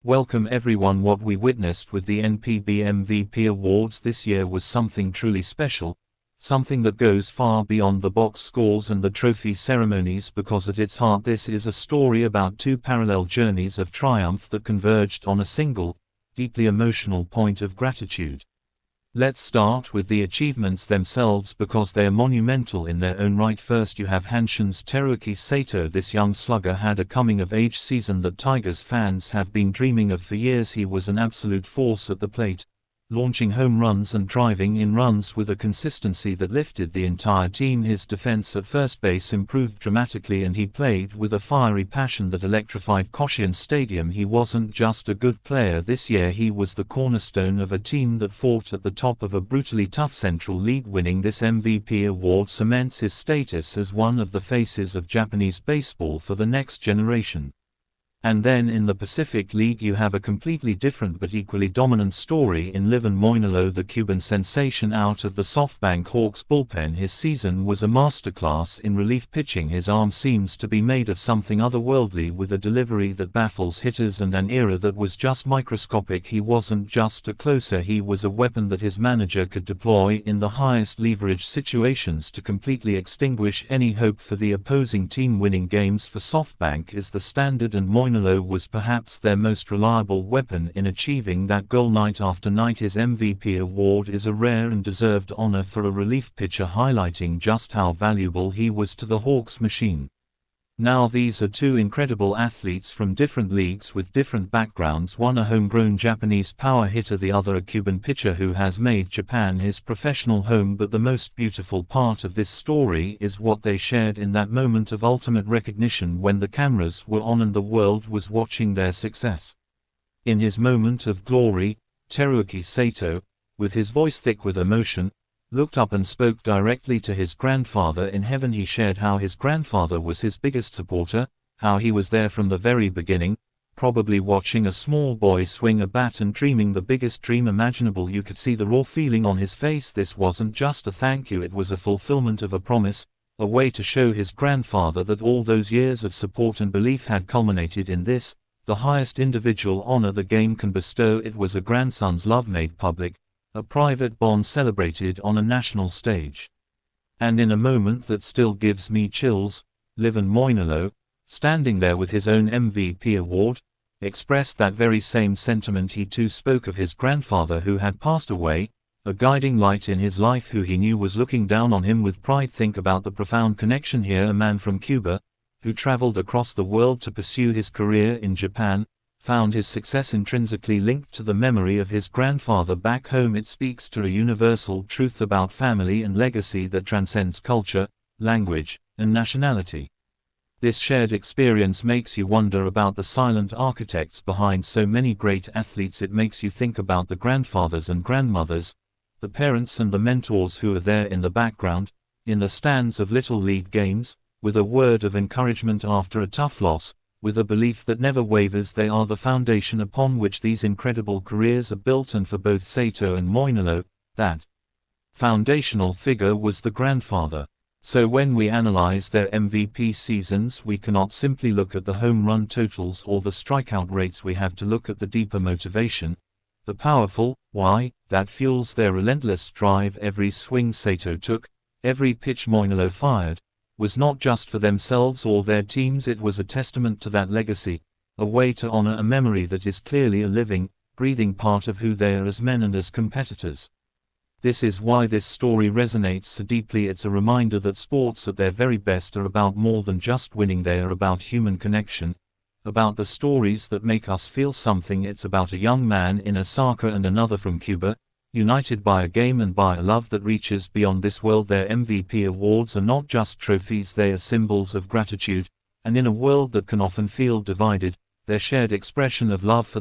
Welcome everyone. What we witnessed with the NPB MVP Awards this year was something truly special, something that goes far beyond the box scores and the trophy ceremonies, because at its heart this is a story about two parallel journeys of triumph that converged on a single, deeply emotional point of gratitude. Let's start with the achievements themselves because they're monumental in their own right. First you have Hanshin's Teruaki Sato. This young slugger had a coming-of-age season that Tigers fans have been dreaming of for years. He was an absolute force at the plate, launching home runs and driving in runs with a consistency that lifted the entire team. His defense at first base improved dramatically and he played with a fiery passion that electrified Koshien Stadium. He wasn't just a good player this year, he was the cornerstone of a team that fought at the top of a brutally tough Central League. Winning this MVP award cements his status as one of the faces of Japanese baseball for the next generation. And then in the Pacific League you have a completely different but equally dominant story in Livan Moinelo, the Cuban sensation out of the Softbank Hawks bullpen. His season was a masterclass in relief pitching. His arm seems to be made of something otherworldly, with a delivery that baffles hitters and an era that was just microscopic. He wasn't just a closer, he was a weapon that his manager could deploy in the highest leverage situations to completely extinguish any hope for the opposing team. Winning games for Softbank is the standard, and Moinelo was perhaps their most reliable weapon in achieving that goal night after night. His MVP award is a rare and deserved honor for a relief pitcher, highlighting just how valuable he was to the Hawks machine. Now these are two incredible athletes from different leagues with different backgrounds, one a homegrown Japanese power hitter, the other a Cuban pitcher who has made Japan his professional home. But the most beautiful part of this story is what they shared in that moment of ultimate recognition when the cameras were on and the world was watching their success. In his moment of glory, Teruaki Sato, with his voice thick with emotion, looked up and spoke directly to his grandfather in heaven. He shared how his grandfather was his biggest supporter, how he was there from the very beginning, probably watching a small boy swing a bat and dreaming the biggest dream imaginable. You could see the raw feeling on his face. This wasn't just a thank you, it was a fulfillment of a promise, a way to show his grandfather that all those years of support and belief had culminated in this, the highest individual honor the game can bestow. It was a grandson's love made public, a private bond celebrated on a national stage. And in a moment that still gives me chills, Livan Moinelo, standing there with his own MVP award, expressed that very same sentiment. He too spoke of his grandfather who had passed away, a guiding light in his life who he knew was looking down on him with pride. Think about the profound connection here. A man from Cuba, who traveled across the world to pursue his career in Japan, found his success intrinsically linked to the memory of his grandfather back home. It speaks to a universal truth about family and legacy that transcends culture, language, and nationality. This shared experience makes you wonder about the silent architects behind so many great athletes. It makes you think about the grandfathers and grandmothers, the parents and the mentors who are there in the background, in the stands of little league games, with a word of encouragement after a tough loss, with a belief that never wavers. They are the foundation upon which these incredible careers are built, and for both Sato and Moinelo, that foundational figure was the grandfather. So when we analyze their MVP seasons, we cannot simply look at the home run totals or the strikeout rates. We have to look at the deeper motivation, the powerful why, that fuels their relentless drive. Every swing Sato took, every pitch Moinelo fired, was not just for themselves or their teams, it was a testament to that legacy, a way to honor a memory that is clearly a living, breathing part of who they are as men and as competitors. This is why this story resonates so deeply. It's a reminder that sports at their very best are about more than just winning. They are about human connection, about the stories that make us feel something. It's about a young man in Osaka and another from Cuba, united by a game and by a love that reaches beyond this world. Their MVP awards are not just trophies, they are symbols of gratitude, and in a world that can often feel divided, their shared expression of love for